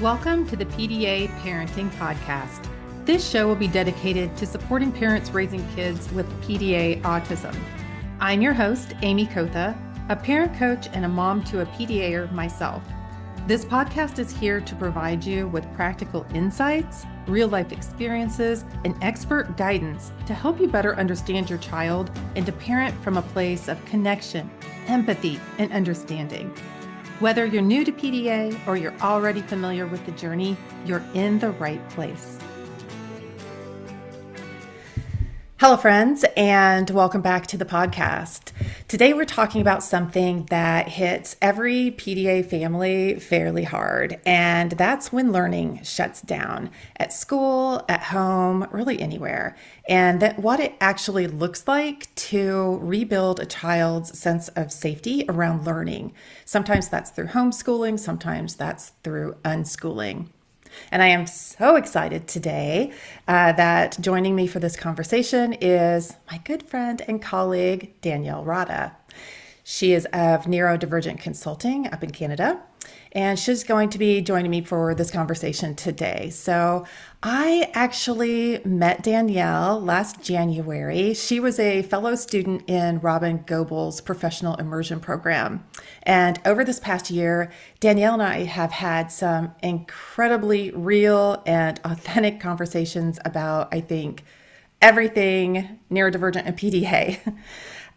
Welcome to the PDA Parenting Podcast. This show will be dedicated to supporting parents raising kids with PDA autism. I'm your host, Amy Kotha, a parent coach and a mom to a PDAer myself. This podcast is here to provide you with practical insights, real-life experiences, and expert guidance to help you better understand your child and to parent from a place of connection, empathy, and understanding. Whether you're new to PDA or you're already familiar with the journey, you're in the right place. Hello, friends, and welcome back to the podcast. Today, we're talking about something that hits every PDA family fairly hard, and that's when learning shuts down at school, at home, really anywhere, and that what it actually looks like to rebuild a child's sense of safety around learning. Sometimes that's through homeschooling, sometimes that's through unschooling. And I am so excited today that joining me for this conversation is my good friend and colleague, Danielle Rodda. She is of Neurodivergent Consulting up in Canada, and she's going to be joining me for this conversation today. So I actually met Danielle last January. She was a fellow student in Robin Gobel's professional immersion program. And over this past year, Danielle and I have had some incredibly real and authentic conversations about, I think, everything neurodivergent and PDA.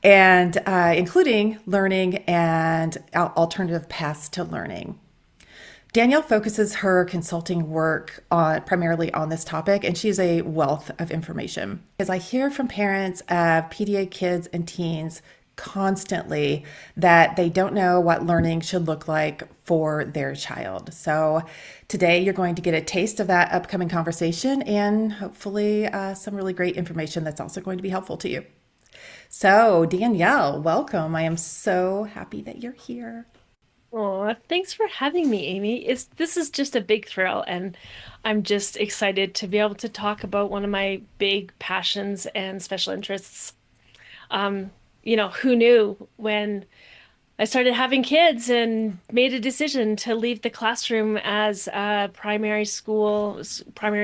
And including learning and alternative paths to learning. Danielle focuses her consulting work primarily on this topic, and she's a wealth of information. As I hear from parents of PDA kids and teens constantly that they don't know what learning should look like for their child. So today you're going to get a taste of that upcoming conversation and hopefully some really great information that's also going to be helpful to you. So, Danielle, welcome. I am so happy that you're here. Oh, thanks for having me, Amy. This is just a big thrill, and I'm just excited to be able to talk about one of my big passions and special interests. Who knew when I started having kids and made a decision to leave the classroom as a primary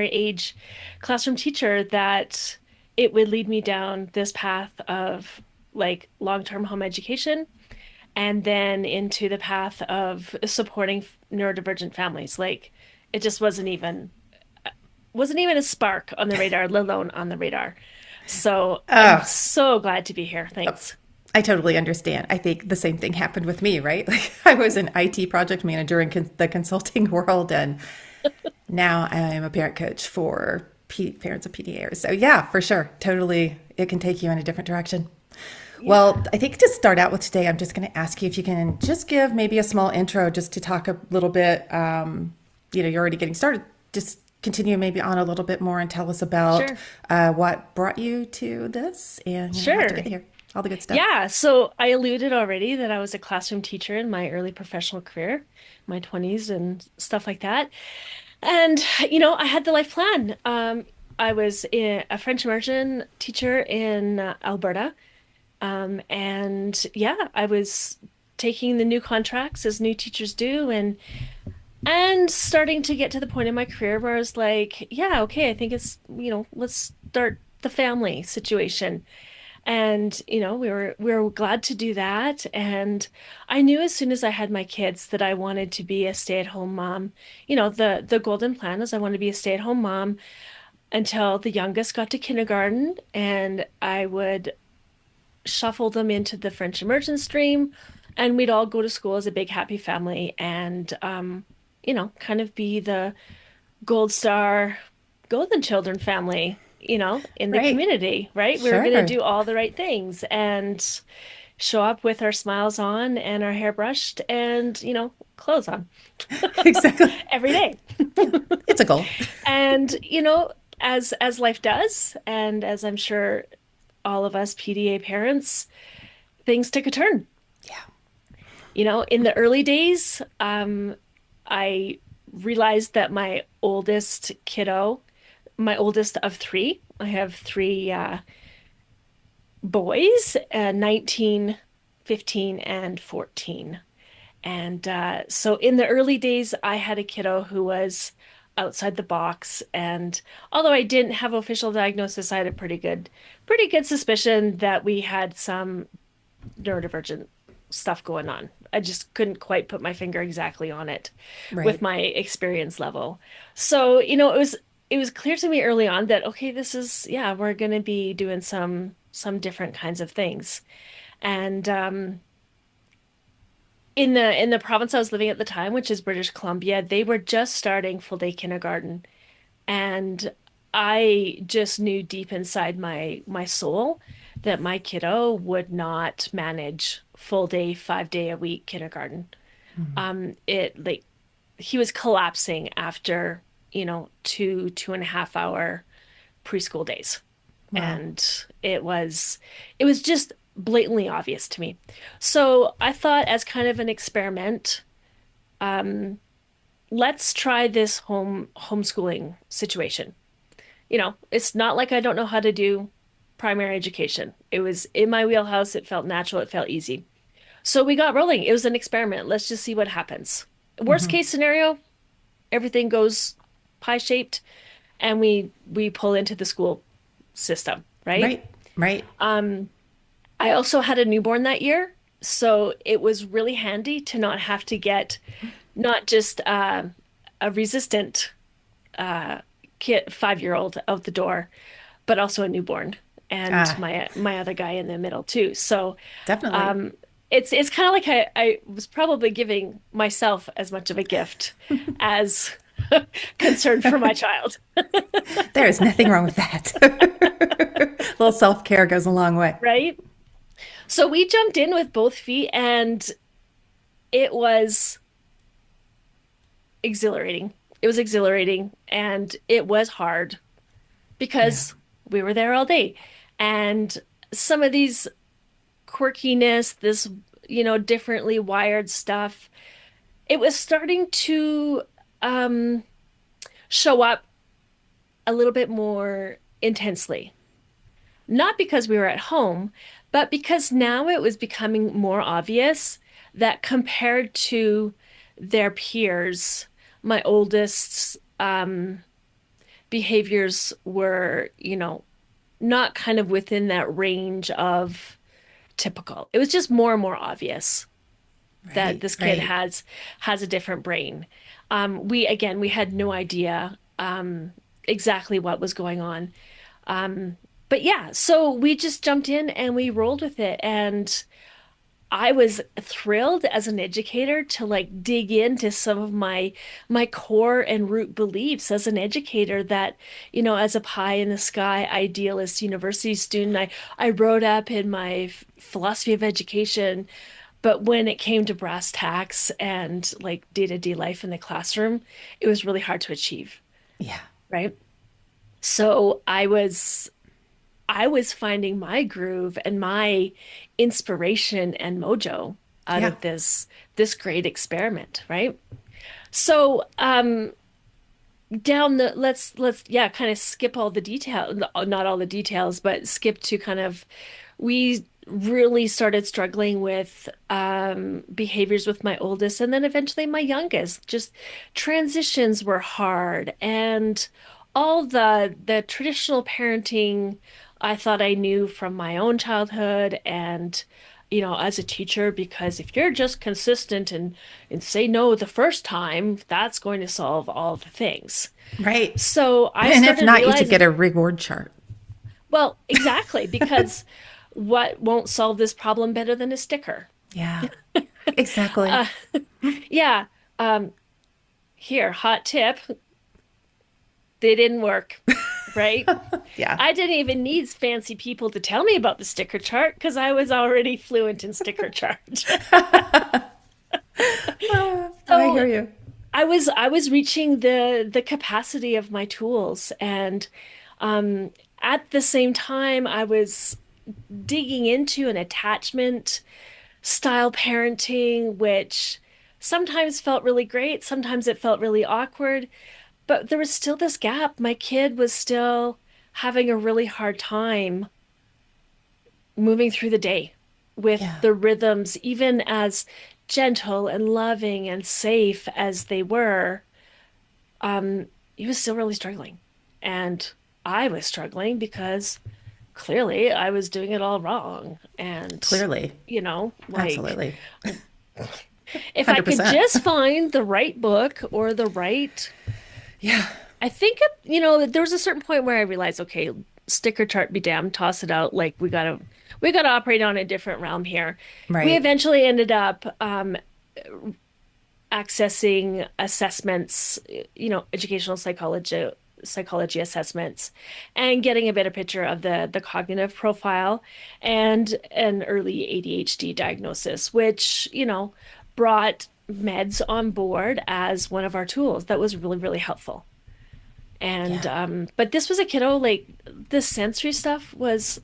age classroom teacher that it would lead me down this path of like long-term home education and then into the path of supporting neurodivergent families. Like it just wasn't even a spark on the radar, let alone on the radar. So I'm Oh, so glad to be here. Thanks. I totally understand. I think the same thing happened with me, right? Like I was an IT project manager in the consulting world, and now I'm a parent coach for parents of PDAs. So yeah, for sure. Totally. It can take you in a different direction. Yeah, Well, I think to start out with today, I'm just going to ask you if you can just give maybe a small intro just to talk a little bit. You're already getting started. Just continue maybe on a little bit more and tell us about sure. what brought you to this and how to Sure. get here, all the good stuff. Yeah, so I alluded already that I was a classroom teacher in my early professional career, my 20s and stuff like that. And, I had the life plan. I was a French immersion teacher in Alberta. And yeah, I was taking the new contracts as new teachers do and starting to get to the point in my career where I was like, yeah, okay, I think it's, let's start the family situation. And, we were glad to do that. And I knew as soon as I had my kids that I wanted to be a stay-at-home mom. The golden plan is I wanted to be a stay-at-home mom until the youngest got to kindergarten, and I would shuffle them into the French immersion stream, and we'd all go to school as a big happy family and kind of be the gold star golden children family, in the Right. community, right? We were going to Sure. do all the right things and show up with our smiles on and our hair brushed and, clothes on Exactly. every day. Yeah. It's a goal. And, as life does, and as I'm sure all of us PDA parents, things took a turn. Yeah. In the early days, I realized that my oldest of three, I have three boys, 19, 15, and 14. And so in the early days, I had a kiddo who was outside the box. And although I didn't have official diagnosis, I had a pretty good suspicion that we had some neurodivergent stuff going on. I just couldn't quite put my finger exactly on it with Right. my experience level. So, it was clear to me early on that okay, this is yeah, we're going to be doing some different kinds of things. And in the province I was living at the time, which is British Columbia, they were just starting full day kindergarten. And I just knew deep inside my soul that my kiddo would not manage full day, 5 day a week kindergarten. It like he was collapsing after, 2.5 hour preschool days. Wow. And it was just blatantly obvious to me. So I thought as kind of an experiment, um, let's try this homeschooling situation. It's not like I don't know how to do primary education. It was in my wheelhouse. It felt natural. It felt easy. So we got rolling. It was an experiment. Let's just see what happens. Worst Hmm. case scenario, everything goes pie-shaped and we pull into the school system, right? Right. Right. Um, I also had a newborn that year, so it was really handy to not have to get not just a resistant uh, kid 5-year-old out the door, but also a newborn and Ah, my other guy in the middle too. So definitely. um, it's kind of like I was probably giving myself as much of a gift as concern for my child, There is nothing wrong with that. A little self care goes a long way. right? So we jumped in with both feet and it was exhilarating. It was exhilarating and it was hard Yeah. because we were there all day. And some of these quirkiness, this, differently wired stuff, it was starting to um, show up a little bit more intensely. Not because we were at home, but because now it was becoming more obvious that compared to their peers, my oldest's behaviors were, not kind of within that range of typical. It was just more and more obvious that Right. this kid Right. has a different brain. We had no idea exactly what was going on. But yeah, so we just jumped in and we rolled with it. And I was thrilled as an educator to like dig into some of my core and root beliefs as an educator that, as a pie in the sky idealist university student, I wrote up in my philosophy of education, but when it came to brass tacks and like day-to-day life in the classroom, it was really hard to achieve, Yeah. right? So I was finding my groove and my inspiration and mojo out Yeah. of this great experiment, right? So down the let's yeah, kind of skip all the detail, not all the details, but skip to kind of we really started struggling with behaviors with my oldest and then eventually my youngest. Just transitions were hard and all the traditional parenting I thought I knew from my own childhood and as a teacher, because if you're just consistent and say no the first time, that's going to solve all the things. Right. So I And if started not, you should get realizing, a reward chart. well, exactly, because what won't solve this problem better than a sticker? Yeah. Exactly. Uh, yeah. Um, Here, hot tip, they didn't work, right? Yeah. I didn't even need fancy people to tell me about the sticker chart because I was already fluent in sticker chart. I hear So you. I was reaching the capacity of my tools and um at the same time I was digging into an attachment style parenting, which sometimes felt really great, sometimes it felt really awkward, but there was still this gap. My kid was still having a really hard time moving through the day with Yeah. the rhythms, even as gentle and loving and safe as they were, he was still really struggling. And I was struggling because clearly I was doing it all wrong. And, Clearly. like Absolutely. if I could 100%. just find the right book or the right, Yeah. I think, there was a certain point where I realized, okay, sticker chart be damned, toss it out. Like we gotta operate on a different realm here. We Right. eventually ended up accessing assessments, educational psychology assessments, and getting a better picture of the cognitive profile and an early ADHD diagnosis, which, brought meds on board as one of our tools. That was really, really helpful. And Yeah. but this was a kiddo, like the sensory stuff was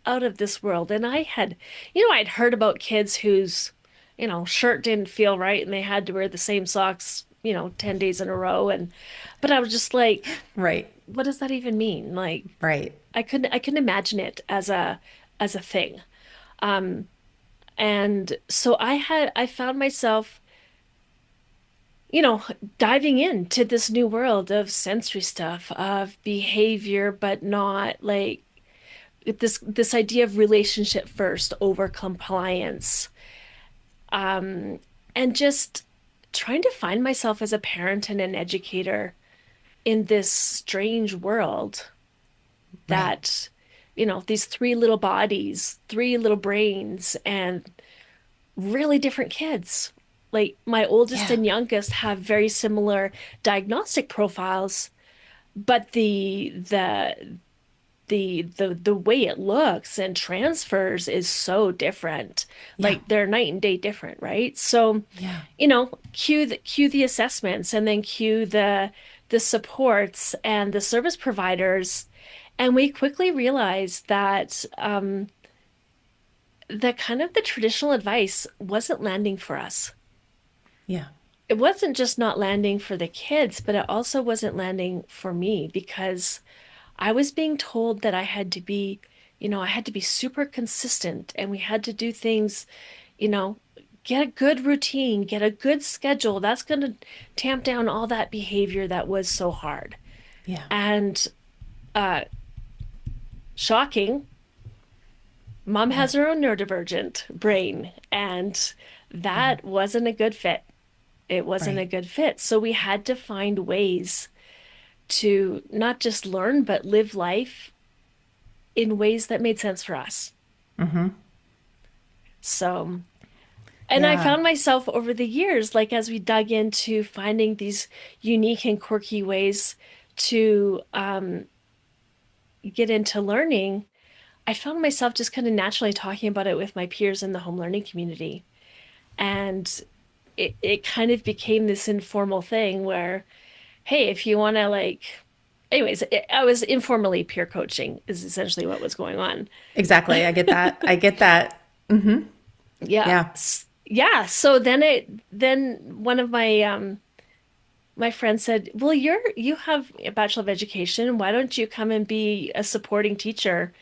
out of this world. And I'd heard about kids whose, shirt didn't feel right and they had to wear the same socks, 10 days in a row. But I was just like, Right. what does that even mean? Like, Right. I couldn't imagine it as a thing. And so I found myself, diving into this new world of sensory stuff, of behavior, but not like this idea of relationship first over compliance, and just trying to find myself as a parent and an educator in this strange world Right. that, these three little bodies, three little brains, and really different kids. Like my oldest Yeah. and youngest have very similar diagnostic profiles, but the way it looks and transfers is so different. Yeah. Like they're night and day different, right? So, Yeah. cue the assessments and then cue the supports and the service providers. And we quickly realized that that kind of the traditional advice wasn't landing for us. Yeah. It wasn't just not landing for the kids, but it also wasn't landing for me because I was being told that I had to be super consistent and we had to do things, you know, get a good routine, get a good schedule. That's going to tamp down all that behavior that was so hard. Yeah. And uh, shocking, mom Yeah. has her own neurodivergent brain, and Yeah. that wasn't a good fit. It wasn't a Right. good fit. So we had to find ways to not just learn, but live life in ways that made sense for us. Mm-hmm. So, and I Yeah. found myself over the years, like as we dug into finding these unique and quirky ways to get into learning, I found myself just kind of naturally talking about it with my peers in the home learning community. And it kind of became this informal thing where, hey, if you want to anyways, I was informally peer coaching is essentially what was going on. Exactly. I get that. I get that. Mm-hmm. Yeah. Yeah. Yeah. So then one of my friends said, "Well, you have a Bachelor of Education. Why don't you come and be a supporting teacher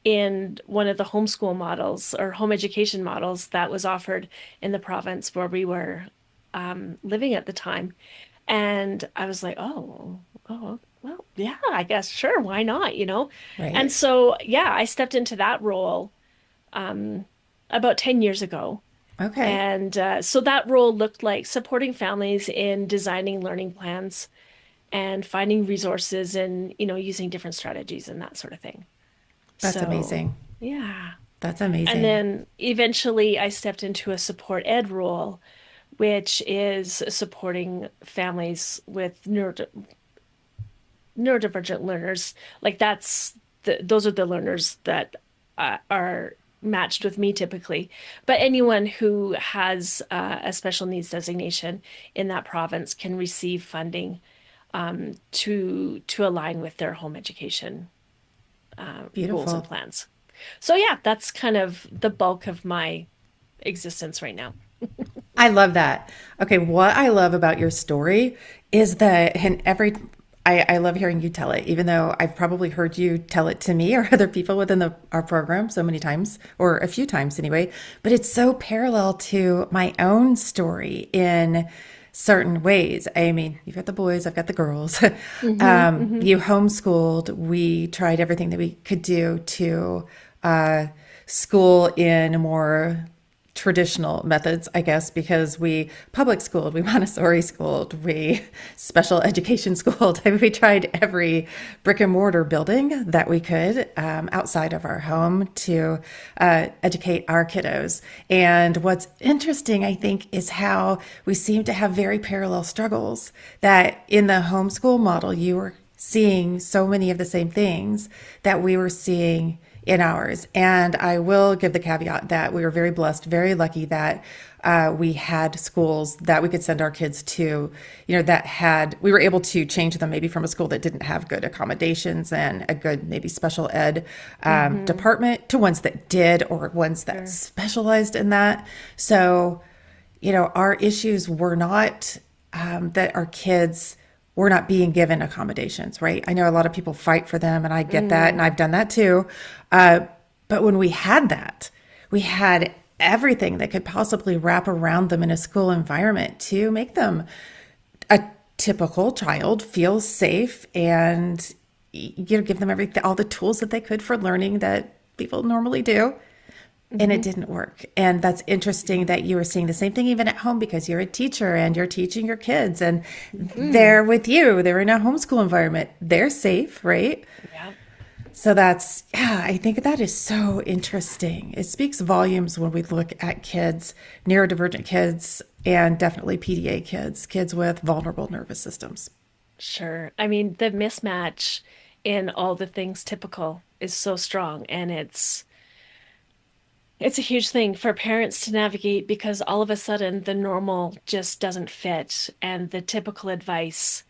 in one of the homeschool models or home education models that was offered in the province where we were living at the time?" And I was like, "Oh, well, yeah, I guess sure, why not?" And Right. so, yeah, I stepped into that role about 10 years ago. Okay. And so that role looked like supporting families in designing learning plans and finding resources and, using different strategies and that sort of thing. That's So, amazing. yeah. That's And amazing. then eventually I stepped into a support ed role, which is supporting families with neurodivergent learners. Like those are the learners that are matched with me typically. But anyone who has a special needs designation in that province can receive funding to align with their home education goals and Beautiful. plans. So yeah, that's kind of the bulk of my existence right now. I love that. Okay, what I love about your story is that and I love hearing you tell it, even though I've probably heard you tell it to me or other people within our program so many times, or a few times anyway. But it's so parallel to my own story in certain ways. I mean, you've got the boys, I've got the girls. Hmm. Hmm. You homeschooled. We tried everything that we could do to uh, school in more traditional methods, I guess, because we public schooled, we Montessori schooled, we special education schooled. I mean, we tried every brick and mortar building that we could outside of our home to educate our kiddos. And what's interesting, I think, is how we seem to have very parallel struggles. That in the homeschool model, you were seeing so many of the same things that we were seeing in ours. And I will give the caveat that we were very blessed, very lucky that we had schools that we could send our kids to, we were able to change them maybe from a school that didn't have good accommodations and a good maybe special ed Hmm. department to ones that did, or ones that Sure. specialized in that. So, our issues were not that our kids were not being given accommodations, right? I know a lot of people fight for them, and I get that, and Mm. I've done that too. Uh, but when we had that, we had everything that could possibly wrap around them in a school environment to make them a typical child feel safe and give them everything, all the tools that they could for learning that people normally do. And it Hmm. didn't work. And that's interesting that you were seeing the same thing even at home, because you're a teacher and you're teaching your kids and Hmm. they're with you. They're in a homeschool environment. They're safe, right? Yeah. So yeah, I think that is so interesting. It speaks volumes when we look at kids, neurodivergent kids, and definitely PDA kids, kids with vulnerable nervous systems. Sure. I mean, the mismatch in all the things typical is so strong, and it's a huge thing for parents to navigate because all of a sudden the normal just doesn't fit, and the typical advice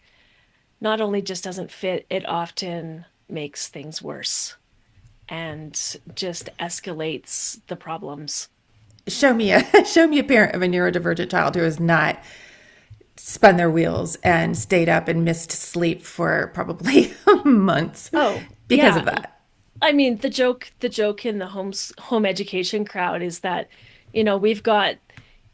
not only just doesn't fit, it often makes things worse and just escalates the problems. Show me a parent of a neurodivergent child who has not spun their wheels and stayed up and missed sleep for probably months Oh, because of yeah. that. I mean, the joke in the home education crowd is that, we've got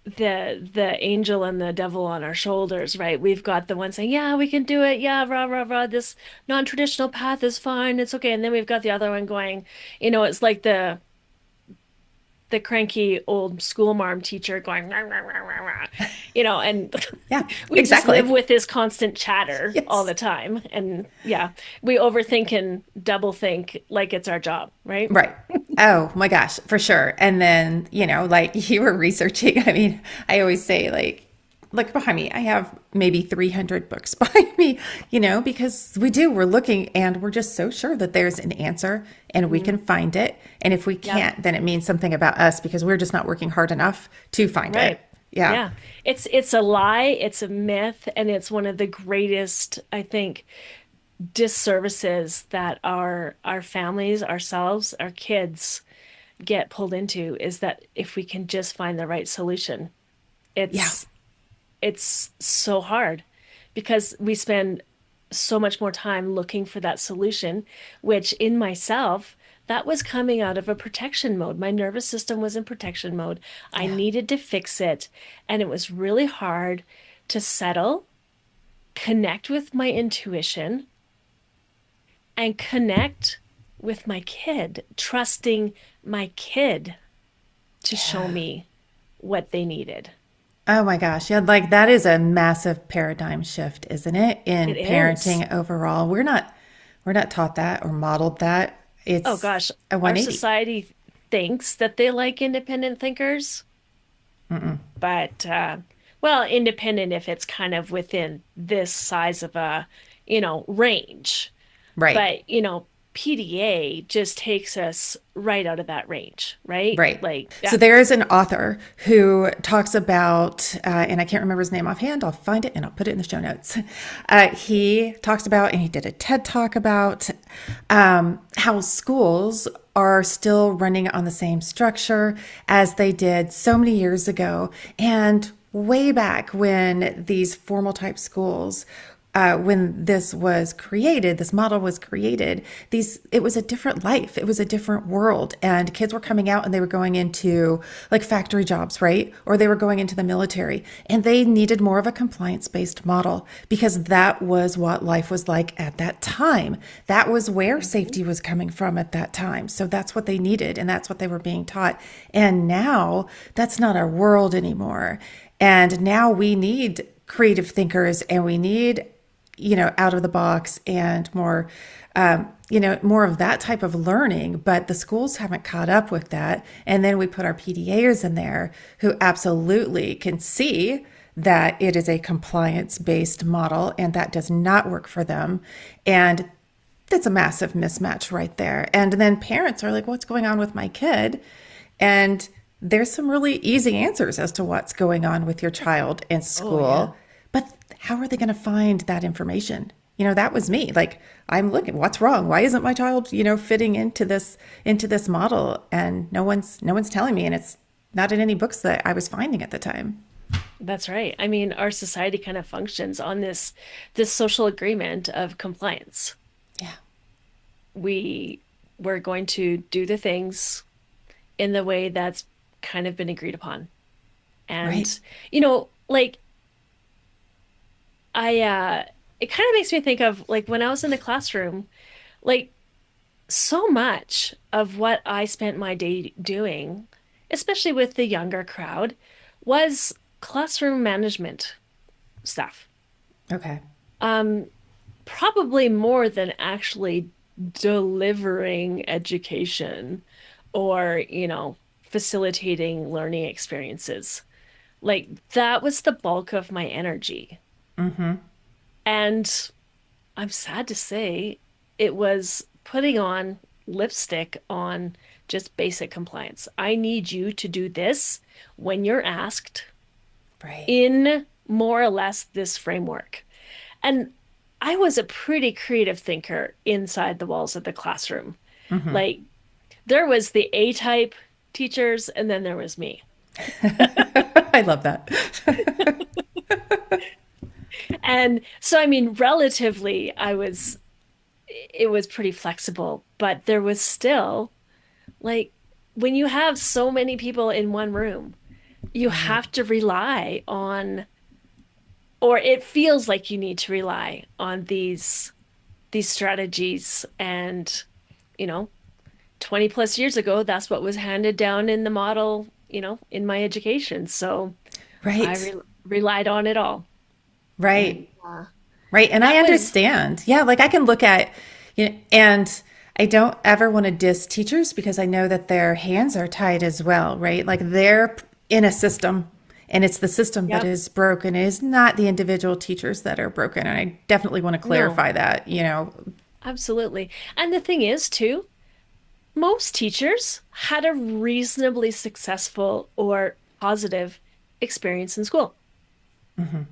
the angel and the devil on our shoulders, right? We've got the one saying, "Yeah, we can do it. Yeah, rah rah rah. This non-traditional path is fine. It's okay." And then we've got the other one going, it's like the cranky old school marm teacher going, rah, rah, rah, rah, rah. And Yeah, we just live exactly. with this constant chatter all Yes. the time. And yeah, we overthink and double think like it's our job, right? Right. Oh my gosh, for sure. And then, like you were researching, I mean, I always say, like, look behind me. I have maybe 300 books behind me, because we're looking and we're just so sure that there's an answer and we Hmm. can find it. And if we Yep. can't, then it means something about us because we're just not working hard enough to find it. Right. Yeah. Yeah. It's a lie, it's a myth, and it's one of the greatest, I think, disservices that our families, ourselves, our kids get pulled into is that if we can just find the right solution. Yeah. It's so hard because we spend so much more time looking for that solution, which in myself, that was coming out of a protection mode. My nervous system was in protection mode. I Yeah. needed to fix it, and it was really hard to settle, connect with my intuition, and connect with my kid, trusting my kid to show me what they needed. Oh my gosh. Yeah. Like that is a massive paradigm shift, isn't it? In It is. parenting overall. We're not taught that or modeled that. Oh It's gosh, a our 180. society thinks that they like independent thinkers, but well, independent if it's kind of within this size of a, range. Right. But, PDA just takes us right out of that range, right? Right. Like So that. there is an author who talks about, and I can't remember his name offhand. I'll find it and I'll put it in the show notes. He talks about, and he did a TED talk about how schools are still running on the same structure as they did so many years ago. And way back when these formal type schools when this was created, this model was created, it was a different life. It was a different world. And kids were coming out and they were going into like factory jobs, right? Or they were going into the military. And they needed more of a compliance based model because that was what life was like at that time. That was where Mhm. safety was coming from at that time. So that's what they needed and that's what they were being taught. And now that's not our world anymore. And now we need creative thinkers and we need out of the box and more, more of that type of learning. But the schools haven't caught up with that. And then we put our PDAers in there who absolutely can see that it is a compliance based model and that does not work for them. And that's a massive mismatch right there. And then parents are like, what's going on with my kid? And there's some really easy answers as to what's going on with your child in Oh, yeah. school. But how are they going to find that information? That was me. Like, I'm looking, what's wrong? Why isn't my child, fitting into this model? And no one's telling me, and it's not in any books that I was finding at the time. That's right. I mean, our society kind of functions on this social agreement of compliance. Yeah. We we're going to do the things in the way that's kind of been agreed upon. Right. And, like it kind of makes me think of like when I was in the classroom, like so much of what I spent my day doing, especially with the younger crowd, was classroom management stuff. Okay. Um, Probably more than actually delivering education or, facilitating learning experiences. Like that was the bulk of my energy. Mm-hmm. And I'm sad to say it was putting on lipstick on just basic compliance. I need you to do this when you're asked Right. in more or less this framework. And I was a pretty creative thinker inside the walls of the classroom. Mm-hmm. Like there was the A type teachers, and then there was me. I love that. And so, I mean, relatively, it was pretty flexible, but there was still like when you have so many people in one room, you Right. have to rely on, or it feels like you need to rely on these strategies. And, you know, 20 plus years ago, that's what was handed down in the model, in my education. So I Right. relied on it all. And Right. Right. And I that was, understand. Yeah. Like I can look at, and I don't ever want to diss teachers because I know that their hands are tied as well. Right. Like they're in a system and it's the system that yep, is broken. It is not the individual teachers that are broken. And I definitely want to no, clarify that. absolutely. And the thing is, too, most teachers had a reasonably successful or positive experience in school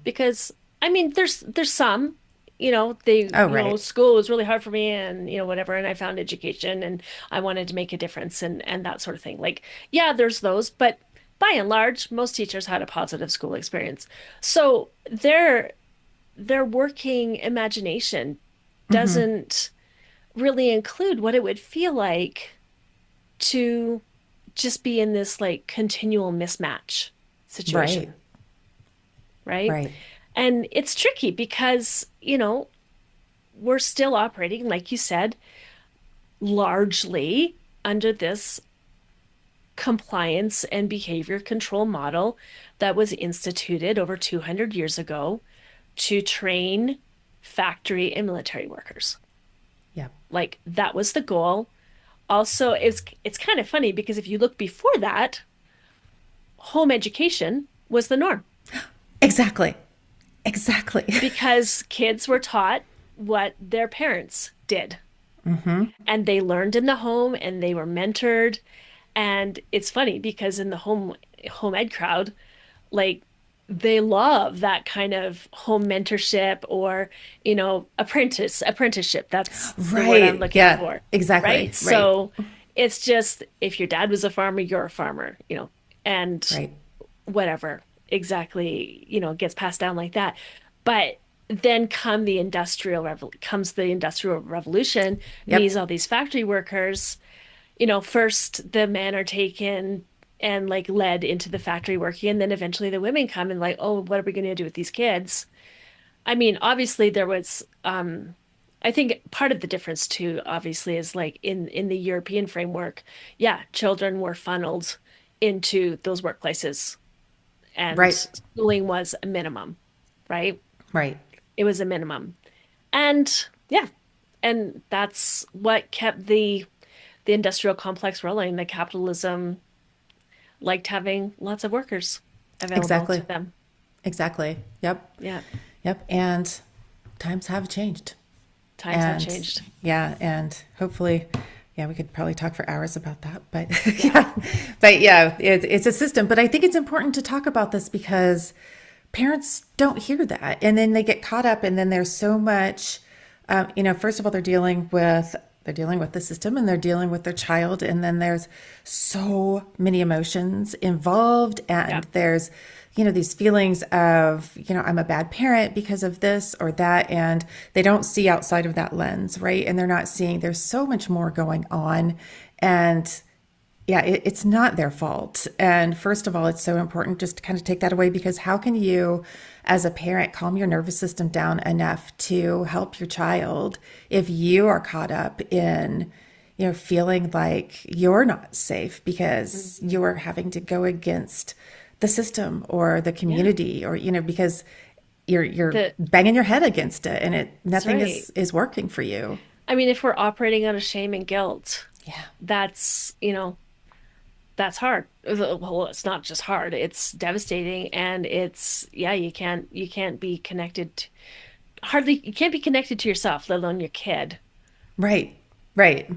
because I mean there's some Oh, right. school was really hard for me and whatever, and I found education and I wanted to make a difference and that sort of thing. Like yeah, there's those, but by and large most teachers had a positive school experience. So their working imagination doesn't really include what it would feel like to just be in this like continual mismatch Right. situation, right? Right. And it's tricky because, we're still operating, like you said, largely under this compliance and behavior control model that was instituted over 200 years ago to train factory and military workers. Yeah. Like that was the goal. Also, it's kind of funny because if you look before that, home education was the norm Exactly. Exactly. because kids were taught what their parents did and they learned in the home and they were mentored. And it's funny because in the home ed crowd, like they love that kind of home mentorship or apprenticeship. That's the word I'm Right. looking Yeah. for, Exactly. right? Right. So it's just if your dad was a farmer, you're a farmer, and Right. whatever exactly gets passed down like that. But then comes the industrial revolution, needs Yep. all these factory workers. First the men are taken and like led into the factory working, and then eventually the women come and like, oh, what are we going to do with these kids? I mean, obviously there was I think part of the difference too, obviously, is like in the European framework, yeah, children were funneled into those workplaces and Right. schooling was a minimum, right? Right. It was a minimum. And yeah, and that's what kept the industrial complex rolling. The capitalism liked having lots of workers available Exactly. to them. Exactly. Yep. Yeah, Yep. And times have changed. times have And changed. yeah, and hopefully, yeah, we could probably talk for hours about that. But Yeah. yeah, but yeah, it's a system. But I think it's important to talk about this because parents don't hear that. And then they get caught up, and then there's so much, first of all, they're dealing with the system and they're dealing with their child, and then there's so many emotions involved, Yeah. and there's these feelings of I'm a bad parent because of this or that, and they don't see outside of that lens, right? And they're not seeing there's so much more going on. And yeah, it's not their fault. And first of all, it's so important just to kind of take that away, because how can you, as a parent, calm your nervous system down enough to help your child if you are caught up in, feeling like you're not safe because Mhm. you're having to go against the system or the Yeah. community, or, because you're The banging your head against it and That's nothing right. is working for you. I mean, if we're operating out of shame and guilt, Yeah. that's, that's hard. Well, it's not just hard, it's devastating and it's yeah, you can't be connected hardly you can't be connected to yourself, let alone your kid Right. Right.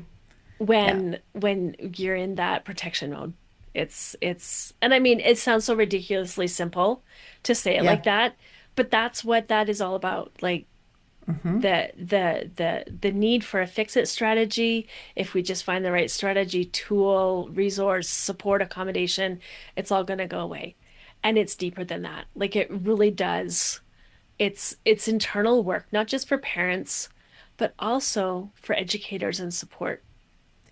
Yeah. when you're in that protection mode. It's and I mean, it sounds so ridiculously simple to say it Yeah. like that, but that's what that is all about. Like the need for a fix it strategy, if we just find the right strategy, tool, resource, support, accommodation, it's all going to go away. And it's deeper than that. Like it really does. It's internal work, not just for parents, but also for educators and support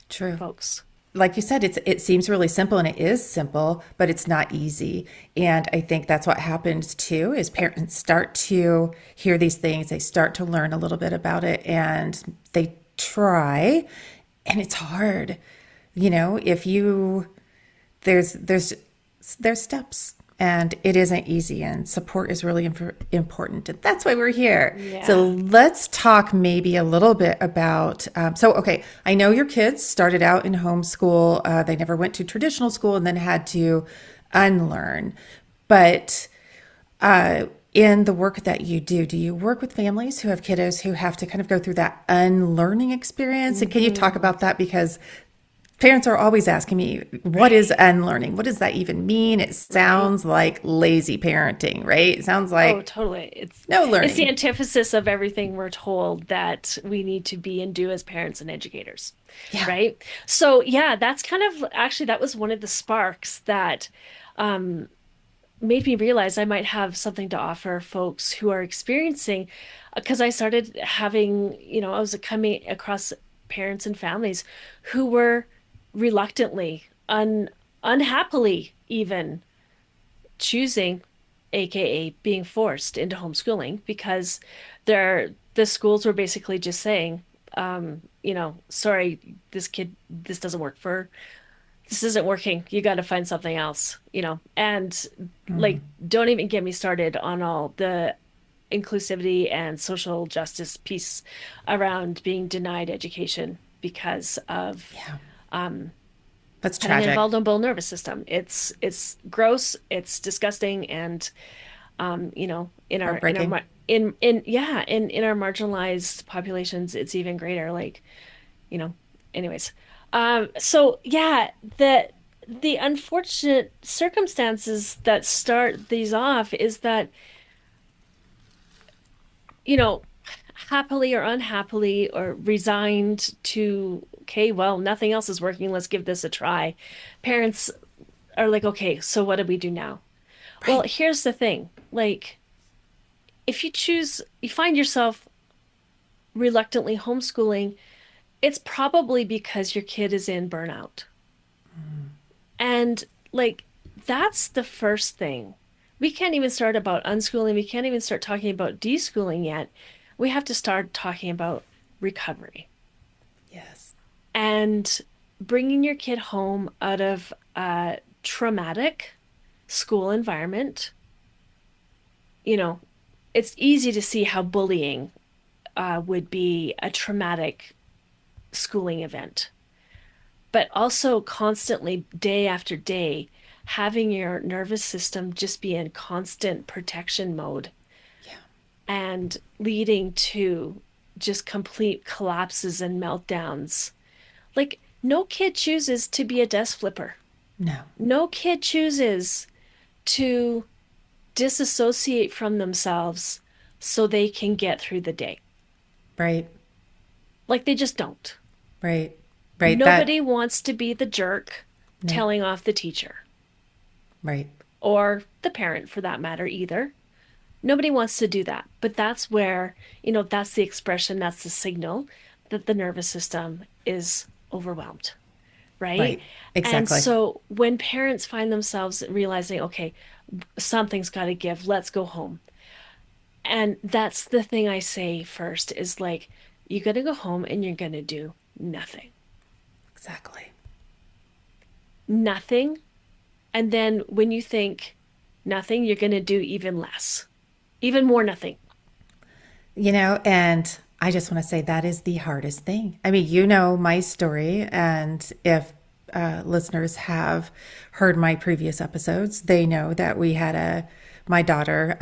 True. folks. Like you said, it seems really simple, and it is simple, but it's not easy. And I think that's what happens too is parents start to hear these things, they start to learn a little bit about it, and they try, and it's hard. If you there's steps, and it isn't easy, and support is really important, and that's why we're here. So Yeah. let's talk maybe a little bit about okay, I know your kids started out in homeschool. They never went to traditional school and then had to unlearn. But in the work that you do you work with families who have kiddos who have to kind of go through that unlearning experience? And can you talk Hmm. about that? Because parents are always asking me, what is unlearning? What does that even mean? It Right. sounds like lazy parenting, right? It sounds Oh, like totally. no It's the learning. antithesis of everything we're told that we need to be and do as parents and educators, Yeah. right? So yeah, that's kind of actually that was one of the sparks that um, made me realize I might have something to offer folks who are experiencing, because I started having, I was coming across parents and families who were reluctantly, unhappily even choosing, aka being forced into homeschooling because the schools were basically just saying, sorry, this doesn't work for this isn't working. You got to find something else, and like, don't even get me started on all the inclusivity and social justice piece around being denied education because of Yeah. um, That's having an tragic. vulnerable nervous system. It's gross, it's disgusting, and Heartbreaking. in our marginalized populations, it's even greater. Like, you know, anyways. So yeah, the unfortunate circumstances that start these off is that, you know, happily or unhappily or resigned to, okay, well, nothing else is working, let's give this a try. Parents are like, okay, so what do we do now? Well, Right. here's the thing. Like, if you find yourself reluctantly homeschooling, it's probably because your kid is in burnout. And like that's the first thing. We can't even start about unschooling. We can't even start talking about deschooling yet. We have to start talking about recovery Yes. and bringing your kid home out of a traumatic school environment. You know, it's easy to see how bullying would be a traumatic schooling event, but also constantly, day after day, having your nervous system just be in constant protection mode Yeah. and leading to just complete collapses and meltdowns. Like, no kid chooses to be a desk flipper. No. No kid chooses to disassociate from themselves so they can get through the day. Right. Like, they just don't. Right. Right. That. Nobody wants to be the jerk No. telling off the teacher Right. or the parent for that matter either. Nobody wants to do that. But that's where, that's the expression, that's the signal that the nervous system is overwhelmed, right? Right. And Exactly. so when parents find themselves realizing, okay, something's got to give, let's go home. And that's the thing I say first is like, you're going to go home and you're going to do nothing. Exactly. Nothing. And then when you think nothing, you're going to do even less, even more nothing. And I just want to say that is the hardest thing. I mean, you know my story, and if listeners have heard my previous episodes, they know that we had my daughter,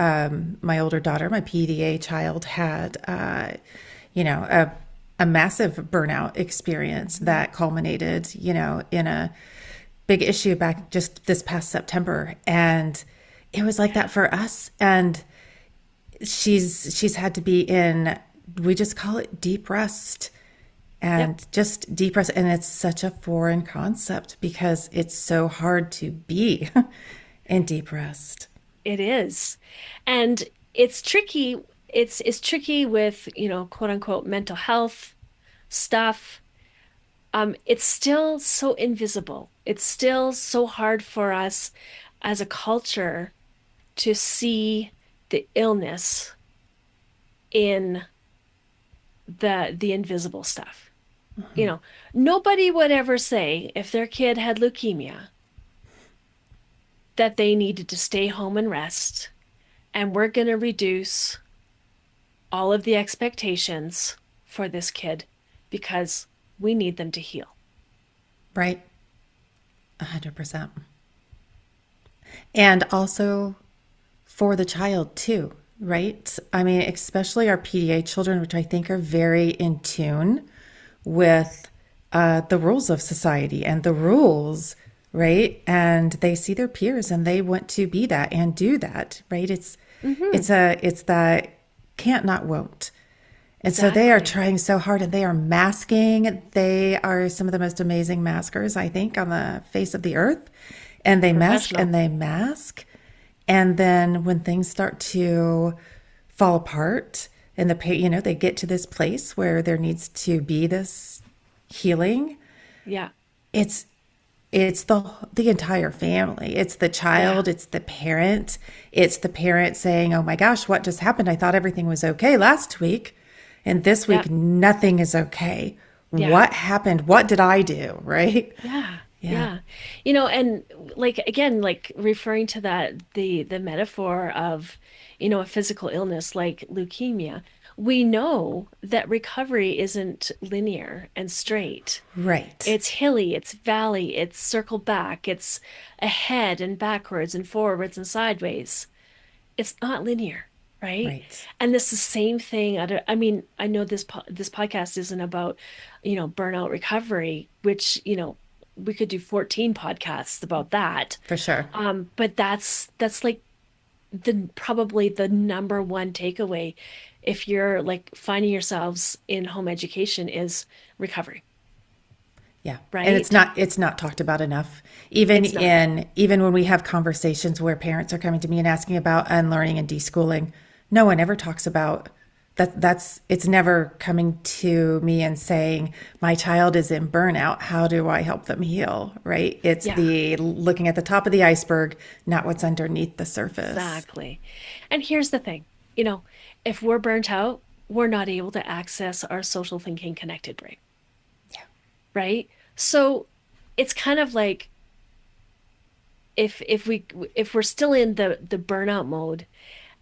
my older daughter, my PDA child had, you know, a massive burnout experience that culminated, in a big issue back just this past September. And it was like that for us. And she's had to be in, we just call it deep rest, Yep, and just deep rest. And it's such a foreign concept because it's so hard to be in deep rest. it is. And it's tricky. It's tricky with, quote unquote mental health stuff. It's still so invisible. It's still so hard for us as a culture to see the illness in the invisible stuff. Nobody would ever say if their kid had leukemia that they needed to stay home and rest, and we're going to reduce all of the expectations for this kid because we need them to heal. Right. 100%. And also for the child too, right? I mean, especially our PDA children, which I think are very in tune with the rules of society and the rules, right? And they see their peers and they want to be that and do that, right? Hmm. It's that can't not won't. And so they are Exactly. trying so hard and they are masking. They are some of the most amazing maskers, I think, on the face of the earth. And they mask Professional. and they mask. And then when things start to fall apart and they get to this place where there needs to be this healing, Yeah. it's it's the entire family. It's the Yeah. child, it's the parent. It's the parent saying, "Oh my gosh, what just happened? I thought everything was okay last week, and this Yeah. week nothing is okay. Yeah. What happened? What did I do?" Right? Yeah. Yeah. Yeah. And like again, like referring to that the metaphor of, a physical illness like leukemia, we know that recovery isn't linear and straight. Right. It's hilly, it's valley, it's circle back, it's ahead and backwards and forwards and sideways. It's not linear, right? Right. And this is the same thing. I mean, I know this podcast isn't about, burnout recovery, which, we could do 14 podcasts about that. For sure. But that's like the probably the number one takeaway if you're like finding yourselves in home education is recovery, Yeah. And it's right? not talked about enough. Even It's not. even when we have conversations where parents are coming to me and asking about unlearning and deschooling, No one ever talks about that. It's never coming to me and saying, my child is in burnout. How do I help them heal? Right? It's Yeah, the looking at the top of the iceberg, not what's underneath the surface. exactly. And here's the thing, if we're burnt out, we're not able to access our social thinking connected brain, Yeah. right? So it's kind of like if we're still in the burnout mode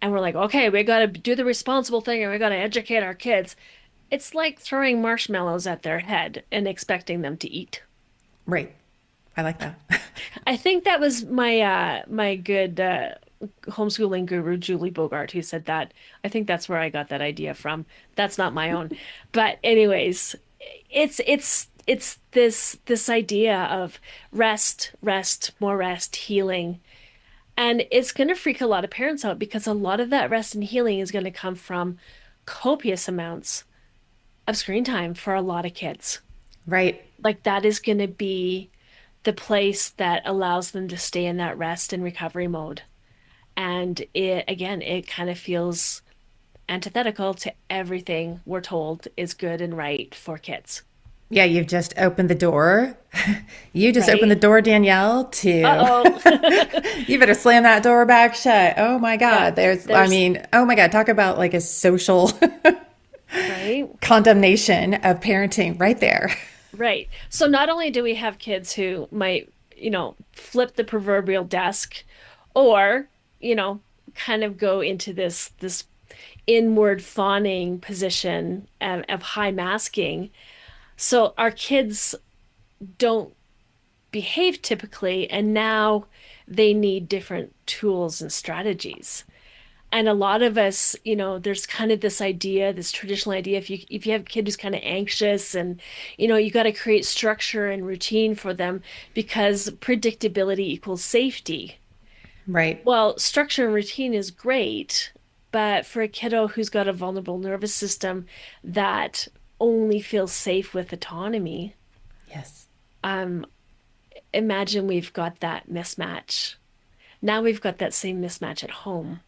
and we're like, okay, we got to do the responsible thing and we got to educate our kids. It's like throwing marshmallows at their head and expecting them to eat. Right. I like that. I think that was my good homeschooling guru Julie Bogart who said that. I think that's where I got that idea from. That's not my own. But anyways, it's this idea of rest, more rest, healing. And it's going to freak a lot of parents out because a lot of that rest and healing is going to come from copious amounts of screen time for a lot of kids. Right. Like that is going to be the place that allows them to stay in that rest and recovery mode. And it kind of feels antithetical to everything we're told is good and right for kids, Yeah, you've just opened the door. You just opened the right? door, Danielle, to Uh-oh. you better slam that door back shut. Oh my Yeah, God. I there's, mean, oh my God, talk about like a social right? condemnation of parenting right there. Right. So not only do we have kids who might, flip the proverbial desk or, you know, kind of go into this inward fawning position of high masking. So our kids don't behave typically, and now they need different tools and strategies. And a lot of us, there's kind of this idea, this traditional idea, if you have a kid who's kind of anxious and you got to create structure and routine for them because predictability equals safety. Right. Well, structure and routine is great, but for a kiddo who's got a vulnerable nervous system that only feels safe with autonomy, Yes. um, imagine we've got that mismatch. Now we've got that same mismatch at home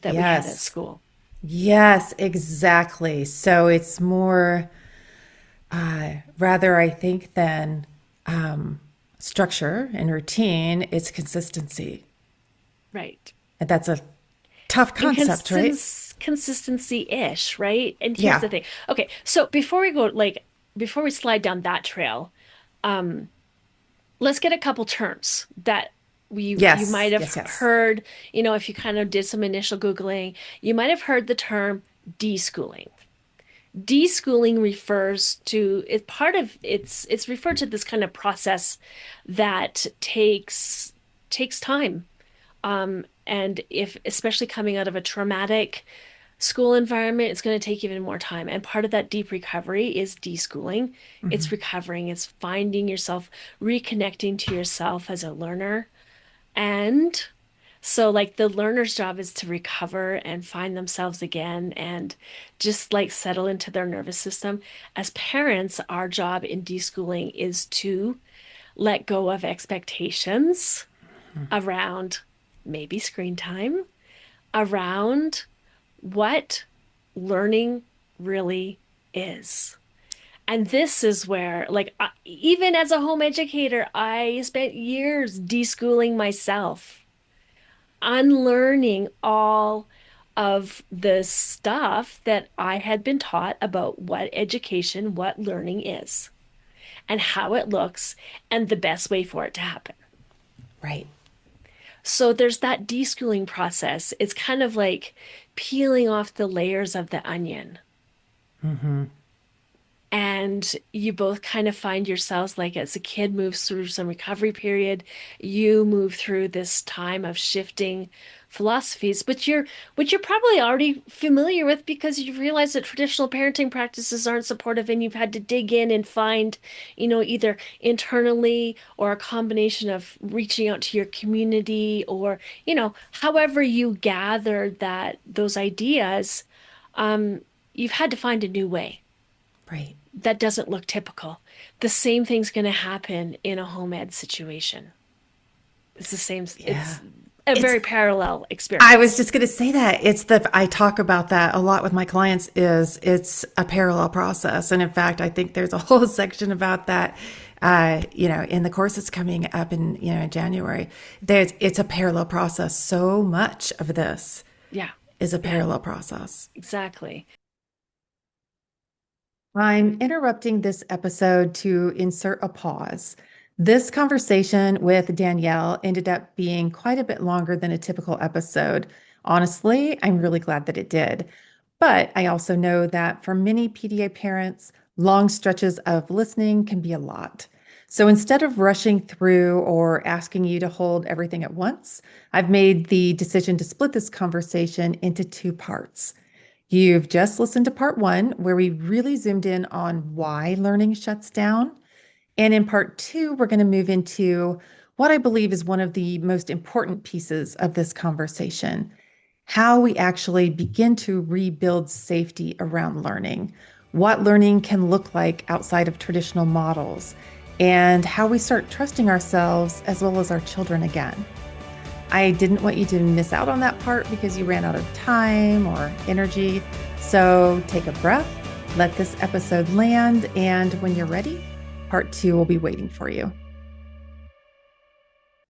that we had at Yes. school. Yes, exactly. So it's more, rather, I think, than structure and routine, it's consistency. Right. And that's a tough And concept, right? consistency-ish, right? And here's Yeah. the thing. Okay, so before we slide down that trail, let's get a couple terms that you might Yes. have Yes. Yes. heard, if you kind of did some initial Googling, you might have heard the term deschooling. Deschooling refers to it part of it's referred to this kind of process that takes time. And if especially coming out of a traumatic school environment, it's going to take even more time. And part of that deep recovery is deschooling. It's recovering, it's finding yourself, reconnecting to yourself as a learner. And so, like, the learner's job is to recover and find themselves again and just like settle into their nervous system. As parents, our job in deschooling is to let go of expectations around maybe screen time, around what learning really is. And this is where, like, even as a home educator, I spent years deschooling myself, unlearning all of the stuff that I had been taught about what education, what learning is, and how it looks, and the best way for it to happen. Right. So there's that deschooling process. It's kind of like peeling off the layers of the onion. And you both kind of find yourselves like as a kid moves through some recovery period, you move through this time of shifting philosophies, which you're probably already familiar with because you've realized that traditional parenting practices aren't supportive and you've had to dig in and find, either internally or a combination of reaching out to your community or, however you gather that those ideas, you've had to find a new way Right. that doesn't look typical. The same thing's going to happen in a home ed situation. It's the same, Yeah. a It's very parallel I was experience. just going to say that I talk about that a lot with my clients is it's a parallel process. And in fact, I think there's a whole section about that, in the course that's coming up in January. It's a parallel process. So much of this Yeah. is a Yeah, parallel process. exactly. I'm interrupting this episode to insert a pause. This conversation with Danielle ended up being quite a bit longer than a typical episode. Honestly, I'm really glad that it did. But I also know that for many PDA parents, long stretches of listening can be a lot. So instead of rushing through or asking you to hold everything at once, I've made the decision to split this conversation into two parts. You've just listened to part one, where we really zoomed in on why learning shuts down. And in part two, we're going to move into what I believe is one of the most important pieces of this conversation: how we actually begin to rebuild safety around learning, what learning can look like outside of traditional models, and how we start trusting ourselves as well as our children again. I didn't want you to miss out on that part because you ran out of time or energy. So take a breath, let this episode land, and when you're ready, part two will be waiting for you.